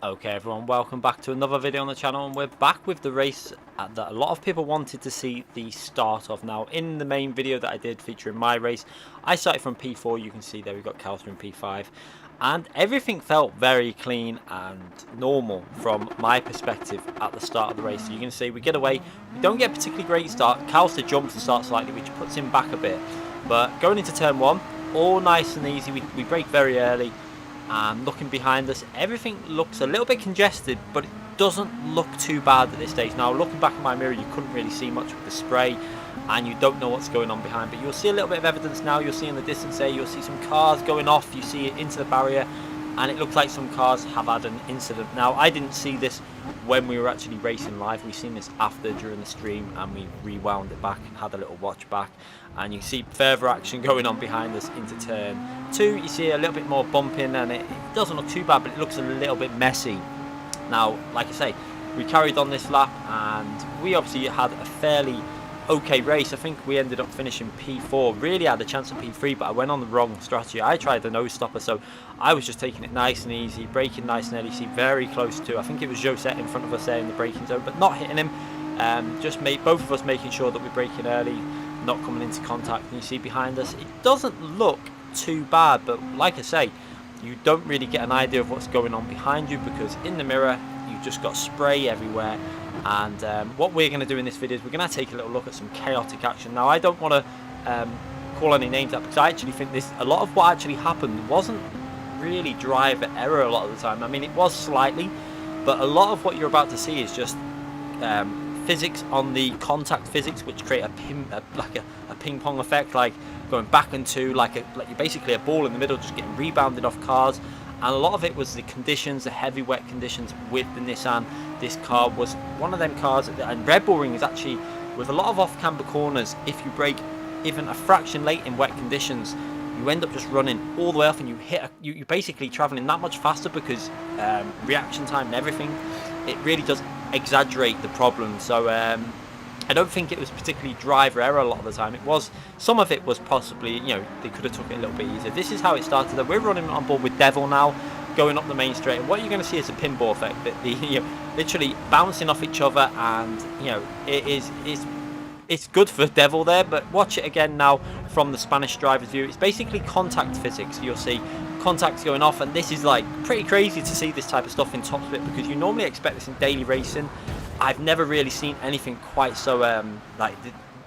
Okay everyone, welcome back to another video on the channel, and we're back with the race that a lot of people wanted to see the start of. Now in the main video that I did featuring my race, I started from P4. You can see there we've got Calcer in P5, and everything felt very clean and normal from my perspective at the start of the race. So you can see we get away, we don't get a particularly great start. Calcer jumps and starts slightly, which puts him back a bit, but going into turn one, all nice and easy. We brake very early. And looking behind us, everything looks a little bit congested, but it doesn't look too bad at this stage. Now looking back in my mirror, you couldn't really see much with the spray, and you don't know what's going on behind, but you'll see a little bit of evidence now. You'll see in the distance there, you'll see some cars going off, you see it into the barrier, and it looks like some cars have had an incident. Now I didn't see this when we were actually racing live. We've seen this after during the stream, and we rewound it back and had a little watch back, and you see further action going on behind us into turn two. You see a little bit more bumping, and it doesn't look too bad, but it looks a little bit messy. Now like I say, we carried on this lap, and we obviously had a fairly okay race. I think we ended up finishing P4. Really had a chance at P3, but I went on the wrong strategy. I tried the nose stopper, so I was just taking it nice and easy, braking nice and early. See, very close to, I think it was Josette in front of us there in the braking zone, but not hitting him. Just made both of us making sure that we're braking early, not coming into contact. And you see behind us, it doesn't look too bad, but like I say, you don't really get an idea of what's going on behind you, because in the mirror you've just got spray everywhere. And what we're going to do in this video is we're going to take a little look at some chaotic action. Now I don't want to call any names out, because I actually think a lot of what actually happened wasn't really driver error a lot of the time. I mean, it was slightly, but a lot of what you're about to see is just physics on the contact physics, which create a ping pong effect, like going back into like you're basically a ball in the middle just getting rebounded off cars. And a lot of it was the conditions, the heavy wet conditions with the Nissan. This car was one of them cars, and Red Bull Ring is actually, with a lot of off-camber corners, if you brake even a fraction late in wet conditions, you end up just running all the way off, and you're basically traveling that much faster, because reaction time and everything, it really does exaggerate the problem. So I don't think it was particularly driver error a lot of the time. It was, some of it was possibly, you know, they could have took it a little bit easier. This is how it started. We're running on board with Devil now, going up the main straight, and what you're going to see is a pinball effect, that you know, literally bouncing off each other, and you know, it's good for Devil there. But watch it again now from the Spanish driver's view. It's basically contact physics. You'll see contacts going off, and this is like pretty crazy to see this type of stuff in top split, because you normally expect this in daily racing. I've never really seen anything quite so like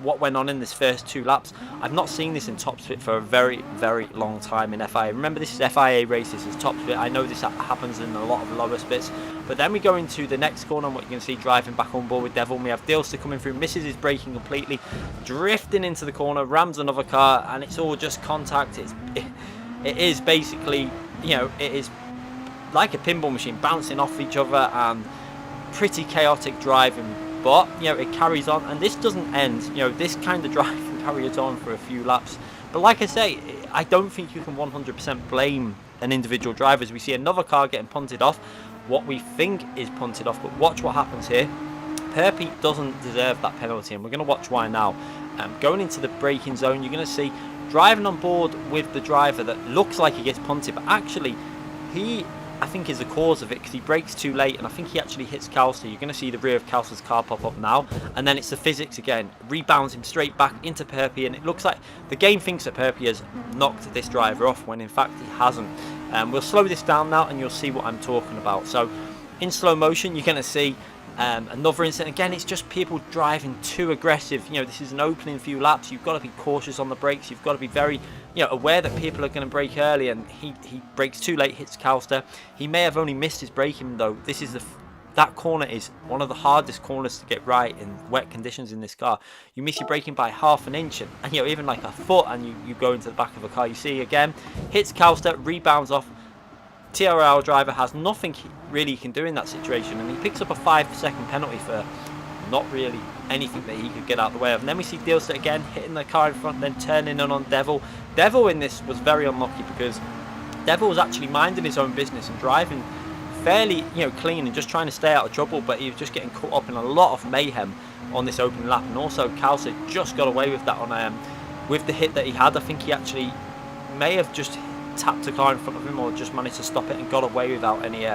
what went on in this first two laps. I've not seen this in top split for a very, very long time in FIA. Remember, this is FIA races, this is top split. I know this happens in a lot of lower splits. But then we go into the next corner, and what you can see driving back on board with Devil, and we have Dilster coming through, misses his braking completely, drifting into the corner, rams another car, and it's all just contact. It is basically, you know, it is like a pinball machine, bouncing off each other, and pretty chaotic driving. But you know, it carries on, and this doesn't end. You know, this kind of driving carries on for a few laps. But like I say, I don't think you can 100% blame an individual driver. As we see another car getting punted off, what we think is punted off, but watch what happens here. Perpy doesn't deserve that penalty, and we're going to watch why now. Going into the braking zone, you're going to see driving on board with the driver that looks like he gets punted, but actually he, I think, is the cause of it, because he brakes too late, and I think he actually hits Calcer. You're going to see the rear of Calcer's car pop up now, and then it's the physics again, rebounds him straight back into Perpy, and it looks like the game thinks that Perpy has knocked this driver off, when in fact he hasn't. We'll slow this down now, and you'll see what I'm talking about. So in slow motion, you're going to see another incident. Again, it's just people driving too aggressive. You know, this is an opening few laps. You've got to be cautious on the brakes. You've got to be very, you know, aware that people are going to brake early, and he brakes too late, hits Calster. He may have only missed his braking though. This is that corner is one of the hardest corners to get right in wet conditions in this car. You miss your braking by half an inch, and you know, even like a foot, and you go into the back of a car. You see again, hits Calster, rebounds off. TRL driver has nothing really he can do in that situation, and he picks up a 5-second penalty for not really anything that he could get out of the way of. And then we see Dilster again hitting the car in front, then turning in on Devil. Devil in this was very unlucky, because Devil was actually minding his own business and driving fairly, you know, clean, and just trying to stay out of trouble, but he was just getting caught up in a lot of mayhem on this opening lap. And also Calcer just got away with that on with the hit that he had. I think he actually may have just tapped a car in front of him or just managed to stop it and got away without any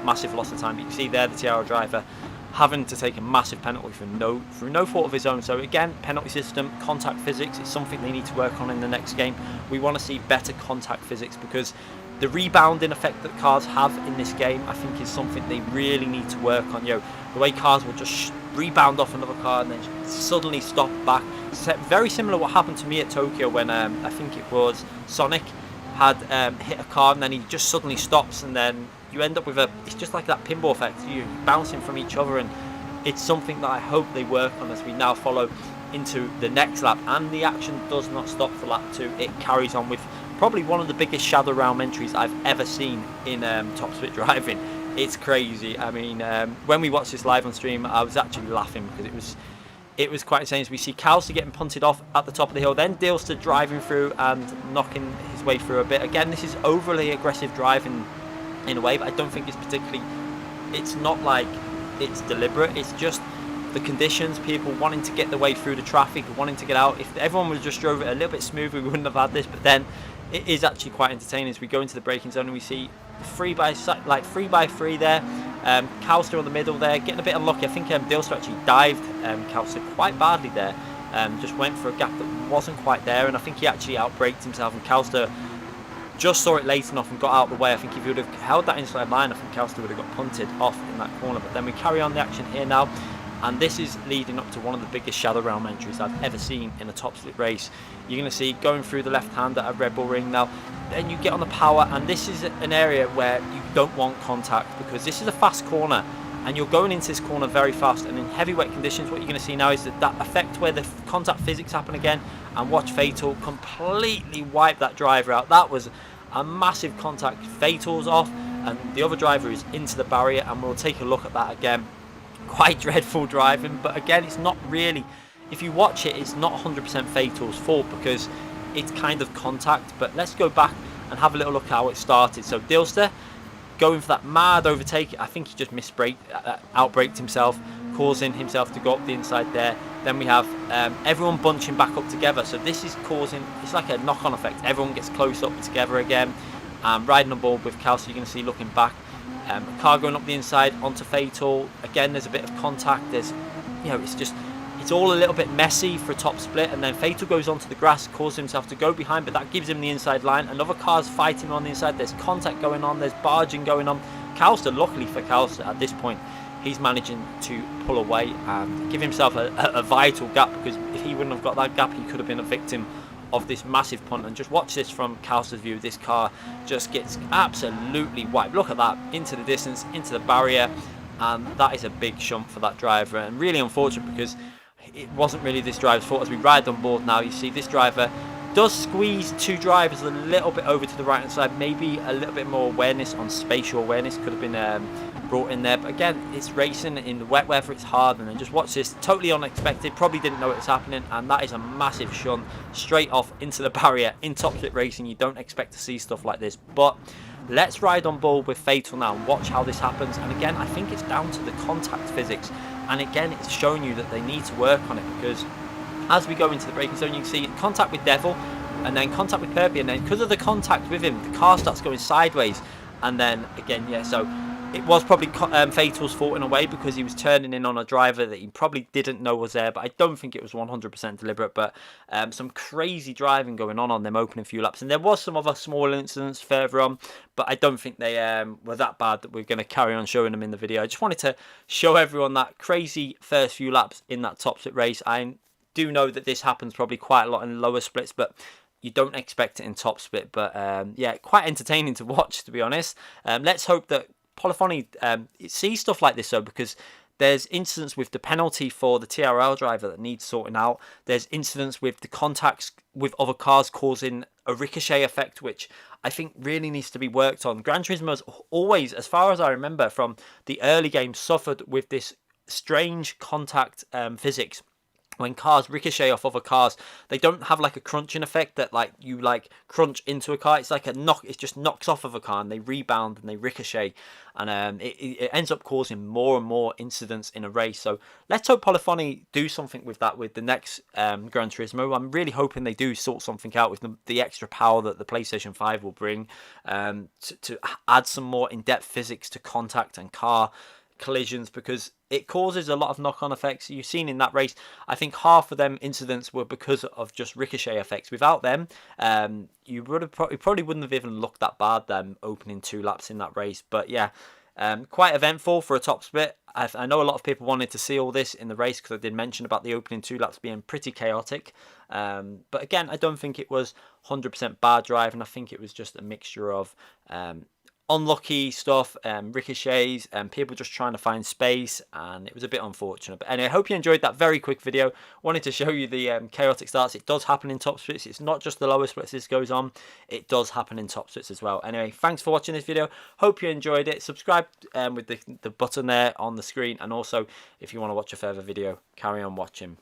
massive loss of time. But you can see there the TRL driver having to take a massive penalty through no fault of his own. So again, penalty system, contact physics is something they need to work on in the next game. We want to see better contact physics, because the rebounding effect that cars have in this game, I think, is something they really need to work on. You know, the way cars will just rebound off another car and then suddenly stop back. It's very similar to what happened to me at Tokyo when I think it was Sonic had hit a car and then he just suddenly stops, and then you end up with it's just like that pinball effect. You're bouncing from each other, and it's something that I hope they work on as we now follow into the next lap. And the action does not stop for lap 2. It carries on with probably one of the biggest shadow realm entries I've ever seen in top split driving. It's crazy. I mean, when we watched this live on stream, I was actually laughing because it was quite insane. So we see Calster getting punted off at the top of the hill, then Dilster driving through and knocking his way through a bit. Again, this is overly aggressive driving in a way, but I don't think it's not like it's deliberate. It's just the conditions, people wanting to get their way through the traffic, wanting to get out. If everyone was just drove it a little bit smoother, we wouldn't have had this. But then it is actually quite entertaining as we go into the braking zone and we see 3x3 there. Calster on the middle there, getting a bit unlucky. I think Dilster actually dived Calster quite badly there. Just went for a gap that wasn't quite there, and I think he actually outbraked himself, and Calster just saw it late enough and got out of the way. I think if he would have held that inside line, I think Calster would have got punted off in that corner. But then we carry on the action here now, and this is leading up to one of the biggest Shadow Realm entries I've ever seen in a top split race. You're going to see going through the left hand at a Red Bull Ring now. Then you get on the power, and this is an area where you don't want contact, because this is a fast corner and you're going into this corner very fast, and in heavyweight conditions what you're going to see now is that effect where the contact physics happen again, and watch Fatal completely wipe that driver out. That was a massive contact. Fatal's off and the other driver is into the barrier, and we'll take a look at that again. Quite dreadful driving, but again, it's not really, if you watch it, it's not 100% Fatal's fault because it's kind of contact. But let's go back and have a little look how it started. So Dilster going for that mad overtake. I think he just outbraked himself, causing himself to go up the inside there. Then we have everyone bunching back up together, so this is causing, it's like a knock-on effect. Everyone gets close up together again. Riding on board with Cal, so you're going to see looking back, a car going up the inside onto Fatal. Again, there's a bit of contact. There's, you know, it's all a little bit messy for a top split, and then Fatal goes onto the grass, causes himself to go behind, but that gives him the inside line. Another car's fighting on the inside. There's contact going on. There's barging going on. Calster, luckily for Calster at this point, he's managing to pull away and give himself a vital gap, because if he wouldn't have got that gap, he could have been a victim of this massive punt. And just watch this from Calster's view. This car just gets absolutely wiped. Look at that, into the distance, into the barrier, and that is a big shunt for that driver, and really unfortunate because it wasn't really this driver's fault. As we ride on board now, you see this driver does squeeze two drivers a little bit over to the right hand side. Maybe a little bit more awareness on spatial awareness could have been brought in there, but again, it's racing in the wet weather, it's hard. And then just watch this, totally unexpected, probably didn't know it was happening, and that is a massive shunt straight off into the barrier. In top split racing, you don't expect to see stuff like this, but let's ride on board with Fatal now and watch how this happens. And again, I think it's down to the contact physics, and again, it's showing you that they need to work on it, because as we go into the braking zone, you can see contact with Devil and then contact with Perpy, and then because of the contact with him, the car starts going sideways. And then again, yeah, so it was probably Fatal's fault in a way, because he was turning in on a driver that he probably didn't know was there, but I don't think it was 100% deliberate. But some crazy driving going on them opening few laps, and there was some other small incidents further on, but I don't think they were that bad that we're going to carry on showing them in the video. I just wanted to show everyone that crazy first few laps in that top split race. I do know that this happens probably quite a lot in lower splits, but you don't expect it in top split. But yeah, quite entertaining to watch, to be honest. Let's hope that Polyphony sees stuff like this though, because there's incidents with the penalty for the TRL driver that needs sorting out. There's incidents with the contacts with other cars causing a ricochet effect, which I think really needs to be worked on. Gran Turismo has always, as far as I remember from the early games, suffered with this strange contact physics when cars ricochet off other cars, they don't have like a crunching effect that like you like crunch into a car. It's like a knock. It just knocks off of a car and they rebound and they ricochet, and it ends up causing more and more incidents in a race. So let's hope Polyphony do something with that with the next Gran Turismo. I'm really hoping they do sort something out with the extra power that the PlayStation 5 will bring, to add some more in-depth physics to contact and car collisions, because it causes a lot of knock-on effects. You've seen in that race, I think half of them incidents were because of just ricochet effects. Without them, you would have probably wouldn't have even looked that bad, them opening 2 laps in that race. But yeah, quite eventful for a top split. I know a lot of people wanted to see all this in the race because I did mention about the opening 2 laps being pretty chaotic. But again, I don't think it was 100% bad driving. I think it was just a mixture of unlucky stuff, ricochets, and people just trying to find space, and it was a bit unfortunate. But anyway, I hope you enjoyed that very quick video. Wanted to show you the chaotic starts. It does happen in top splits. It's not just the lower splits this goes on. It does happen in top splits as well. Anyway, thanks for watching this video. Hope you enjoyed it. Subscribe with the button there on the screen, and also if you want to watch a further video, carry on watching.